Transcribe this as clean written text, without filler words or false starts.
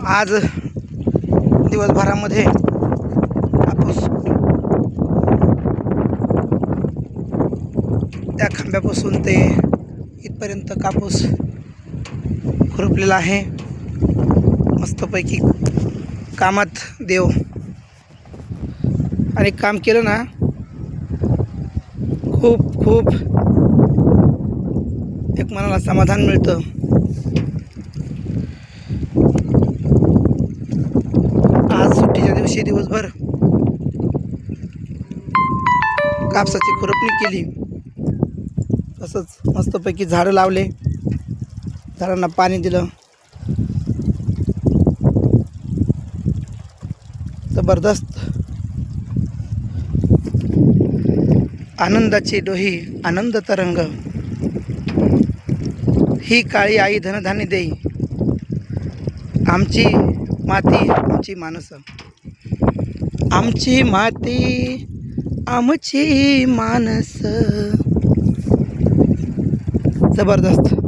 आज दिवसभरामध्ये कापूस त्या खांब्यापासून ते इथपर्यंत कापूस खुरपलेला आहे। मस्तपैकी कामात देव। आणि काम केलं ना खूप खूप एक मनाला समाधान मिळतं। आज सुट्टीच्या दिवशी दिवसभर कापसाची खुरपणी केली, तसंच मस्तपैकी झाडं लावले, झाडांना पाणी दिलं। जबरदस्त आनंदाची डोही आनंद तरंग, ही काळी आई धनधान्य देई, आमची माती आमची माणसं, आमची माती आमची माणसं। जबरदस्त।